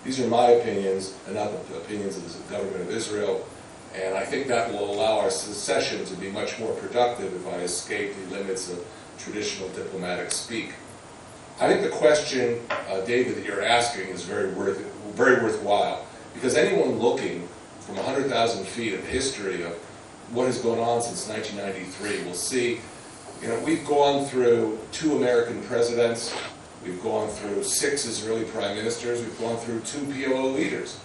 These are my opinions and not the opinions of the government of Israel. And I think that will allow our session to be much more productive if I escape the limits of traditional diplomatic speak. I think the question, David, that you're asking is very worthwhile, because anyone looking from 100,000 feet of history of what has gone on since 1993 will see, we've gone through 2 American presidents, we've gone through 6 Israeli prime ministers, we've gone through 2 PLO leaders,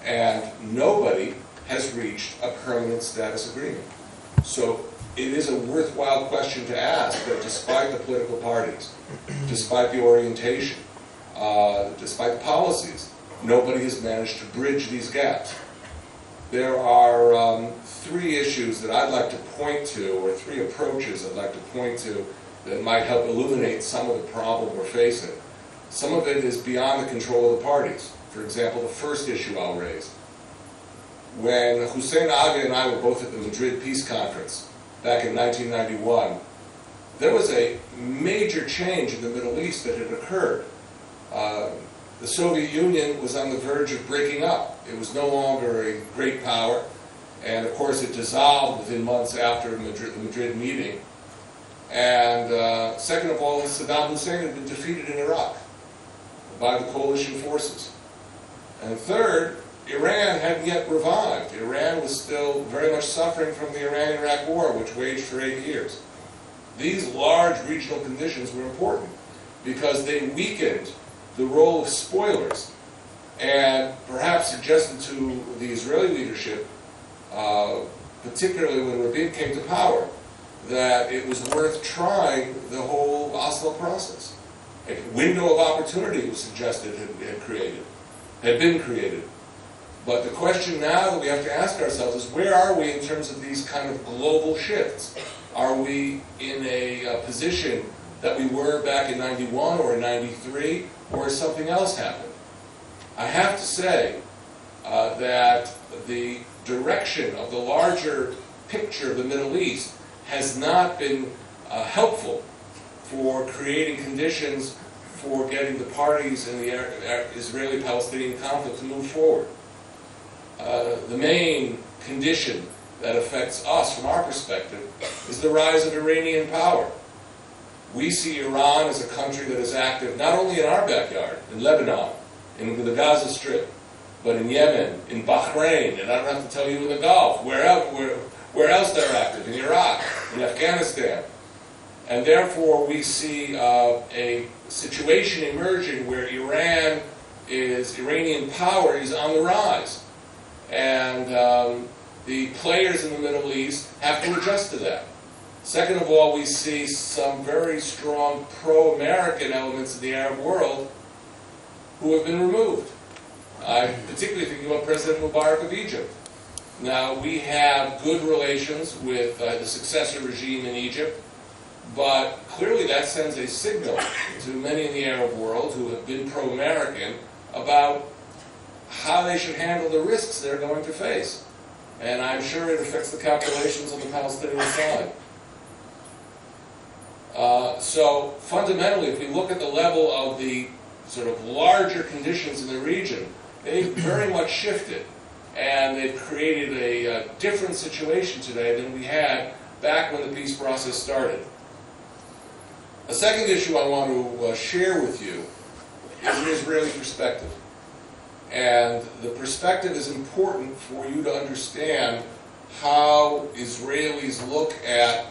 and nobody has reached a permanent status agreement. So it is a worthwhile question to ask that despite the political parties, despite the orientation, despite the policies, nobody has managed to bridge these gaps. There are 3 issues that I'd like to point to, or 3 approaches I'd like to point to that might help illuminate some of the problem we're facing. Some of it is beyond the control of the parties. For example, the first issue I'll raise. When Hussein Agha and I were both at the Madrid Peace Conference back in 1991, there was a major change in the Middle East that had occurred. The Soviet Union was on the verge of breaking up. It was no longer a great power, and of course it dissolved within months after the Madrid meeting. And second of all, Saddam Hussein had been defeated in Iraq by the coalition forces. And third, Iran hadn't yet revived. Iran was still very much suffering from the Iran-Iraq War, which waged for 8 years. These large regional conditions were important because they weakened the role of spoilers and perhaps suggested to the Israeli leadership, particularly when Rabin came to power, that it was worth trying the whole Oslo process. A window of opportunity was suggested had been created. But the question now that we have to ask ourselves is, where are we in terms of these kind of global shifts? Are we in a position that we were back in 91 or in 93, or has something else happened? I have to say that the direction of the larger picture of the Middle East has not been helpful for creating conditions for getting the parties in the Israeli-Palestinian conflict to move forward. The main condition that affects us from our perspective is the rise of Iranian power. We see Iran as a country that is active not only in our backyard, in Lebanon, in the Gaza Strip, but in Yemen, in Bahrain, and I don't have to tell you in the Gulf, where else they're active, in Iraq, in Afghanistan. And therefore we see a situation emerging where Iranian power is on the rise. And the players in the Middle East have to adjust to that. Second of all, we see some very strong pro-American elements in the Arab world who have been removed. I'm particularly thinking about President Mubarak of Egypt. Now, we have good relations with the successor regime in Egypt, but clearly that sends a signal to many in the Arab world who have been pro-American about how they should handle the risks they're going to face. And I'm sure it affects the calculations on the Palestinian side. So fundamentally, if we look at the level of the sort of larger conditions in the region, they've very much shifted. And they've created a different situation today than we had back when the peace process started. A second issue I want to share with you is an Israeli perspective. And the perspective is important for you to understand how Israelis look at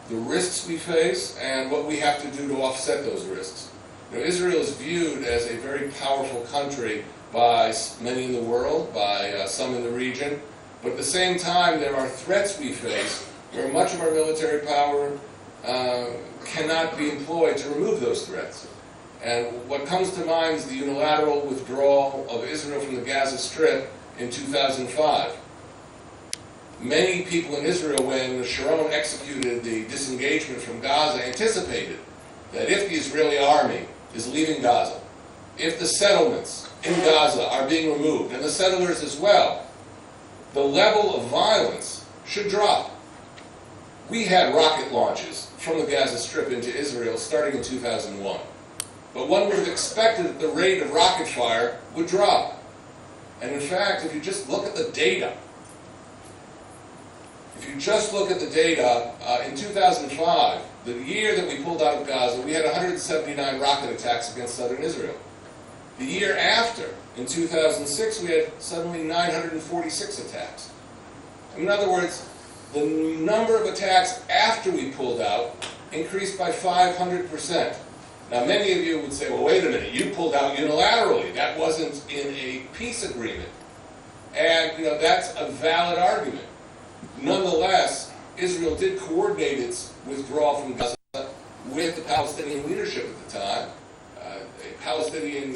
the risks we face and what we have to do to offset those risks. Israel is viewed as a very powerful country by many in the world, by some in the region, but at the same time there are threats we face where much of our military power cannot be employed to remove those threats. And what comes to mind is the unilateral withdrawal of Israel from the Gaza Strip in 2005. Many people in Israel, when Sharon executed the disengagement from Gaza, anticipated that if the Israeli army is leaving Gaza, if the settlements in Gaza are being removed, and the settlers as well, the level of violence should drop. We had rocket launches from the Gaza Strip into Israel starting in 2001. But one would have expected that the rate of rocket fire would drop. And in fact, if you just look at the data, in 2005, the year that we pulled out of Gaza, we had 179 rocket attacks against southern Israel. The year after, in 2006, we had suddenly 946 attacks. In other words, the number of attacks after we pulled out increased by 500%. Now, many of you would say, well, wait a minute, you pulled out unilaterally. That wasn't in a peace agreement. And, that's a valid argument. Nonetheless, Israel did coordinate its withdrawal from Gaza with the Palestinian leadership at the time. A Palestinian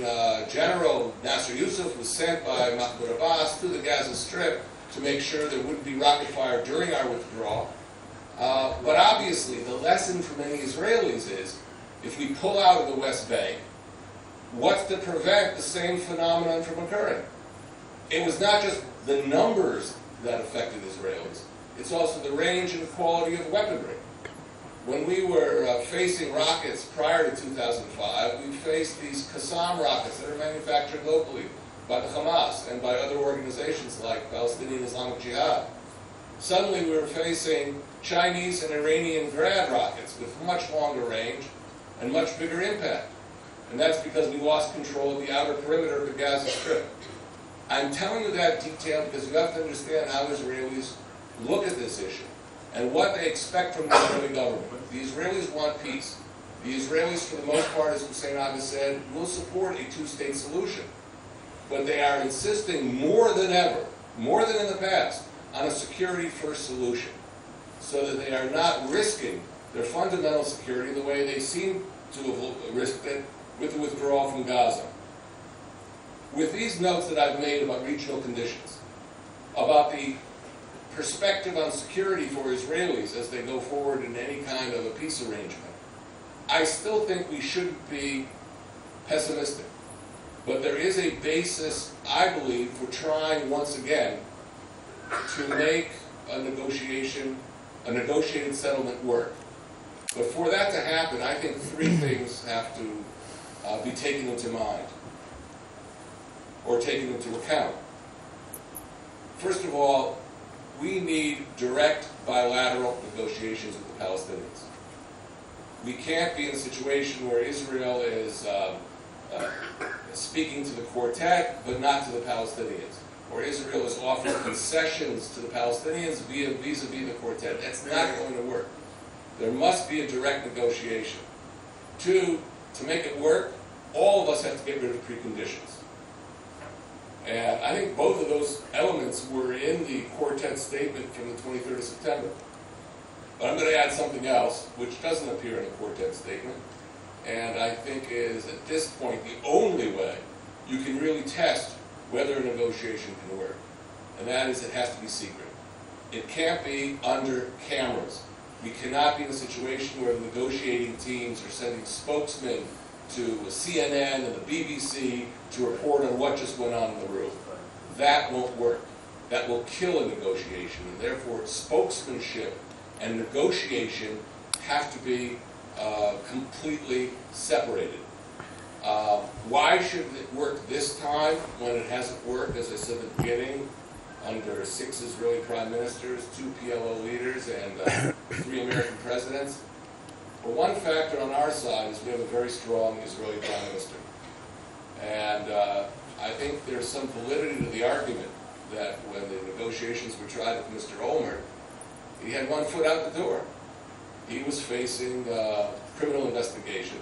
general, Nasser Yusuf, was sent by Mahmoud Abbas to the Gaza Strip to make sure there wouldn't be rocket fire during our withdrawal. But obviously, the lesson for many Israelis is, if we pull out of the West Bank, what's to prevent the same phenomenon from occurring? It was not just the numbers that affected Israelis. It's also the range and the quality of the weaponry. When we were facing rockets prior to 2005, we faced these Qassam rockets that are manufactured locally by the Hamas and by other organizations like Palestinian Islamic Jihad. Suddenly we were facing Chinese and Iranian Grad rockets with much longer range and much bigger impact. And that's because we lost control of the outer perimeter of the Gaza Strip. I'm telling you that detail because you have to understand how Israelis look at this issue and what they expect from the Israeli government. The Israelis want peace. The Israelis, for the most part, as Hussein Abbas said, will support a two-state solution. But they are insisting more than ever, more than in the past, on a security-first solution, so that they are not risking their fundamental security the way they seem to have risked it with the withdrawal from Gaza. With these notes that I've made about regional conditions, about the perspective on security for Israelis as they go forward in any kind of a peace arrangement, I still think we shouldn't be pessimistic. But there is a basis, I believe, for trying once again to make a negotiated settlement work. But for that to happen, I think three things have to be taken into mind, or taken into account. First of all, we need direct bilateral negotiations with the Palestinians. We can't be in a situation where Israel is speaking to the quartet, but not to the Palestinians, or Israel is offering concessions to the Palestinians vis-a-vis the quartet. That's not going to work. There must be a direct negotiation. Two, to make it work, all of us have to get rid of preconditions. And I think both of those elements were in the quartet statement from the 23rd of September. But I'm going to add something else, which doesn't appear in the quartet statement, and I think is, at this point, the only way you can really test whether a negotiation can work. And that is, it has to be secret. It can't be under cameras. We cannot be in a situation where the negotiating teams are sending spokesmen to CNN and the BBC to report on what just went on in the room. That won't work. That will kill a negotiation, and therefore spokesmanship and negotiation have to be completely separated. Why should it work this time when it hasn't worked, as I said at the beginning, under 6 Israeli prime ministers, 2 PLO leaders, and 3 American presidents? Well, one factor on our side is we have a very strong Israeli prime minister. And I think there's some validity to the argument that when the negotiations were tried with Mr. Olmert, he had one foot out the door. He was facing criminal investigation.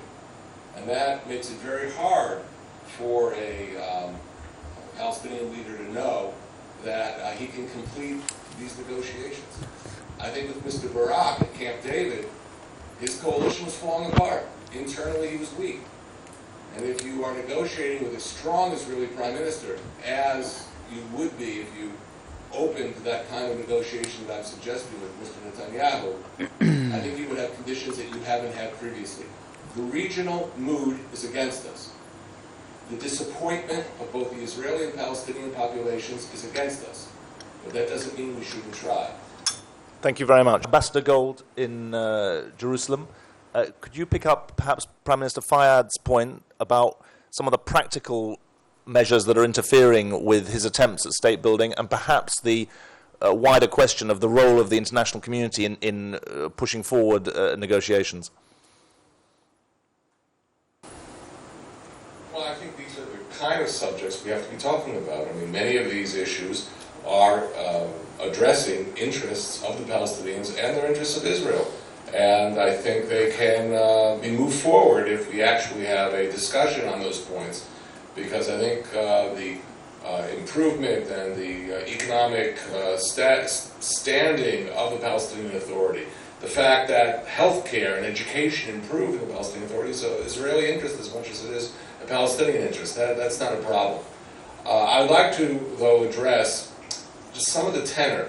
And that makes it very hard for a Palestinian leader to know that he can complete these negotiations. I think with Mr. Barak at Camp David, his coalition was falling apart. Internally, he was weak. And if you are negotiating with a strong Israeli prime minister, as you would be if you opened that kind of negotiation that I'm suggesting with Mr. Netanyahu, I think you would have conditions that you haven't had previously. The regional mood is against us. The disappointment of both the Israeli and Palestinian populations is against us. But that doesn't mean we shouldn't try. Thank you very much. Ambassador Gold in Jerusalem. Could you pick up perhaps Prime Minister Fayyad's point about some of the practical measures that are interfering with his attempts at state building, and perhaps the wider question of the role of the international community in pushing forward negotiations? Well, I think these are the kind of subjects we have to be talking about. I mean, many of these issues are addressing interests of the Palestinians and their interests of Israel. And I think they can be moved forward if we actually have a discussion on those points, because I think the improvement and the economic standing of the Palestinian Authority, the fact that healthcare and education improve in the Palestinian Authority is an Israeli interest as much as it is a Palestinian interest. That's not a problem. I'd like to, though, address just some of the tenor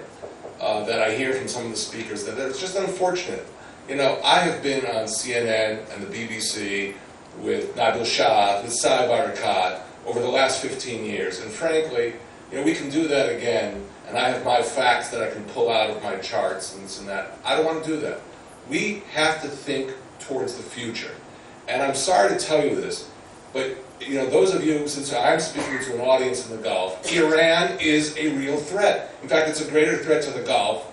that I hear from some of the speakers, that it's just unfortunate. You know, I have been on CNN and the BBC with Nabil Shah, with Saeb Erekat, over the last 15 years. And frankly, you know, we can do that again, and I have my facts that I can pull out of my charts and this and that. I don't want to do that. We have to think towards the future. And I'm sorry to tell you this, but you know, those of you, since I'm speaking to an audience in the Gulf, Iran is a real threat. In fact, it's a greater threat to the Gulf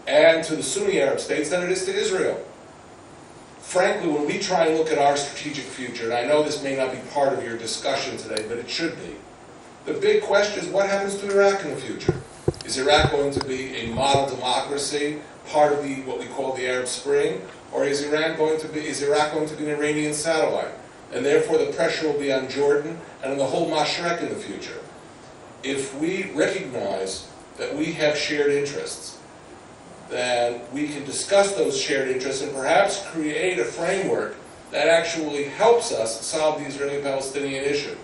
and to the Sunni Arab states than it is to Israel. Frankly, when we try and look at our strategic future, and I know this may not be part of your discussion today, but it should be, the big question is, what happens to Iraq in the future? Is Iraq going to be a model democracy, part of what we call the Arab Spring, or is Iraq going to be an Iranian satellite? And therefore the pressure will be on Jordan and on the whole Mashrek in the future. If we recognize that we have shared interests, then we can discuss those shared interests and perhaps create a framework that actually helps us solve the Israeli-Palestinian issue.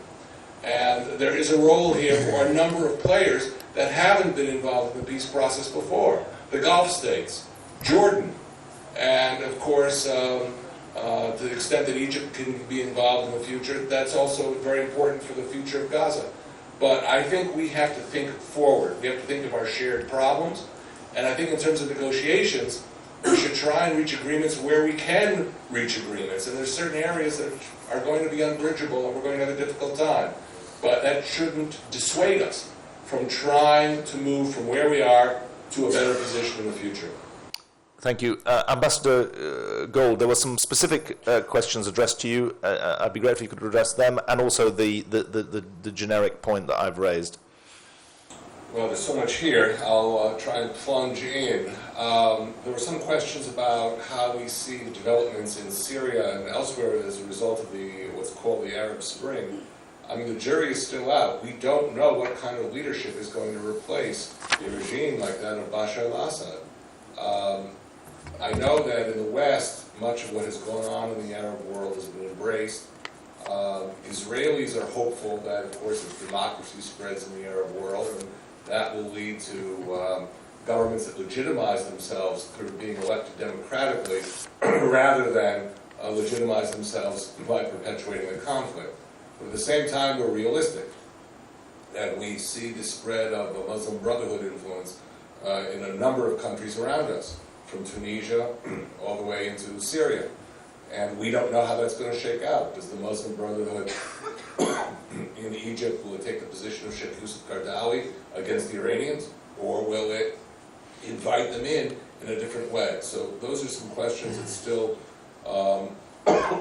And there is a role here for a number of players that haven't been involved in the peace process before. The Gulf states, Jordan, and of course, to the extent that Egypt can be involved in the future, that's also very important for the future of Gaza. But I think we have to think forward. We have to think of our shared problems. And I think in terms of negotiations, we should try and reach agreements where we can reach agreements. And there's certain areas that are going to be unbridgeable and we're going to have a difficult time. But that shouldn't dissuade us from trying to move from where we are to a better position in the future. Thank you. Ambassador Gold, there were some specific questions addressed to you. I'd be grateful if you could address them, and also the generic point that I've raised. Well, there's so much here. I'll try and plunge in. There were some questions about how we see the developments in Syria and elsewhere as a result of what's called the Arab Spring. I mean, the jury is still out. We don't know what kind of leadership is going to replace a regime like that of Bashar al-Assad. I know that in the West, much of what has gone on in the Arab world has been embraced. Israelis are hopeful that, of course, as democracy spreads in the Arab world, and that will lead to governments that legitimize themselves through being elected democratically rather than legitimize themselves by perpetuating the conflict. But at the same time, we're realistic that we see the spread of the Muslim Brotherhood influence in a number of countries around us, from Tunisia all the way into Syria. And we don't know how that's going to shake out. Does the Muslim Brotherhood in Egypt, will it take the position of Sheikh Yusuf Qaradawi against the Iranians? Or will it invite them in a different way? So those are some questions that still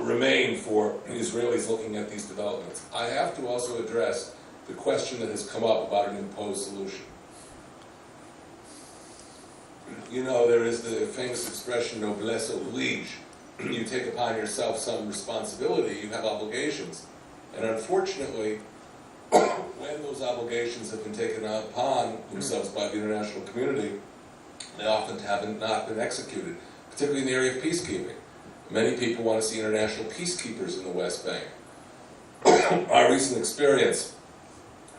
remain for Israelis looking at these developments. I have to also address the question that has come up about an imposed solution. You know, there is the famous expression, noblesse oblige. You take upon yourself some responsibility, you have obligations. And unfortunately, when those obligations have been taken upon themselves by the international community, they often have not been executed, particularly in the area of peacekeeping. Many people want to see international peacekeepers in the West Bank. Our recent experience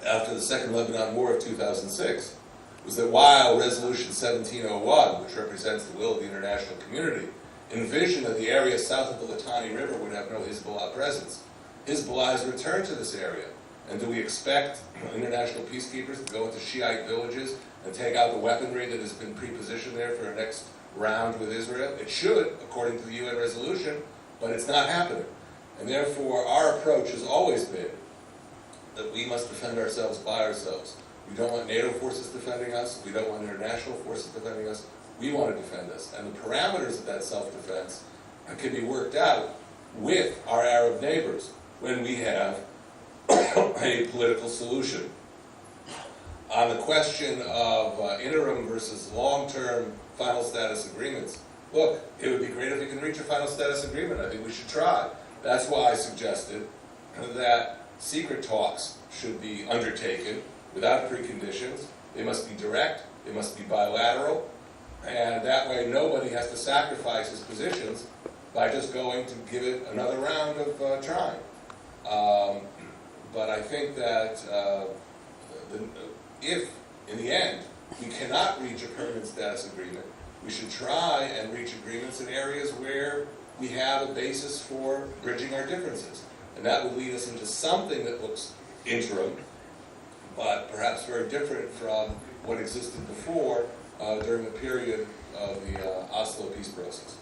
after the Second Lebanon War of 2006 was that while Resolution 1701, which represents the will of the international community, envisioned that the area south of the Litani River would have no Hezbollah presence, Hezbollah has returned to this area. And do we expect international peacekeepers to go into Shiite villages and take out the weaponry that has been prepositioned there for our next round with Israel. It should, according to the UN resolution, but it's not happening. And therefore, our approach has always been that we must defend ourselves by ourselves. We don't want NATO forces defending us. We don't want international forces defending us. We want to defend us. And the parameters of that self-defense can be worked out with our Arab neighbors when we have a political solution. On the question of interim versus long-term final status agreements, look, it would be great if we can reach a final status agreement. I think we should try. That's why I suggested that secret talks should be undertaken without preconditions. They must be direct, they must be bilateral, and that way nobody has to sacrifice his positions by just going to give it another round of trying. But I think that if, in the end, we cannot reach a permanent status agreement, we should try and reach agreements in areas where we have a basis for bridging our differences. And that would lead us into something that looks interim, but perhaps very different from what existed before during the period of the Oslo peace process.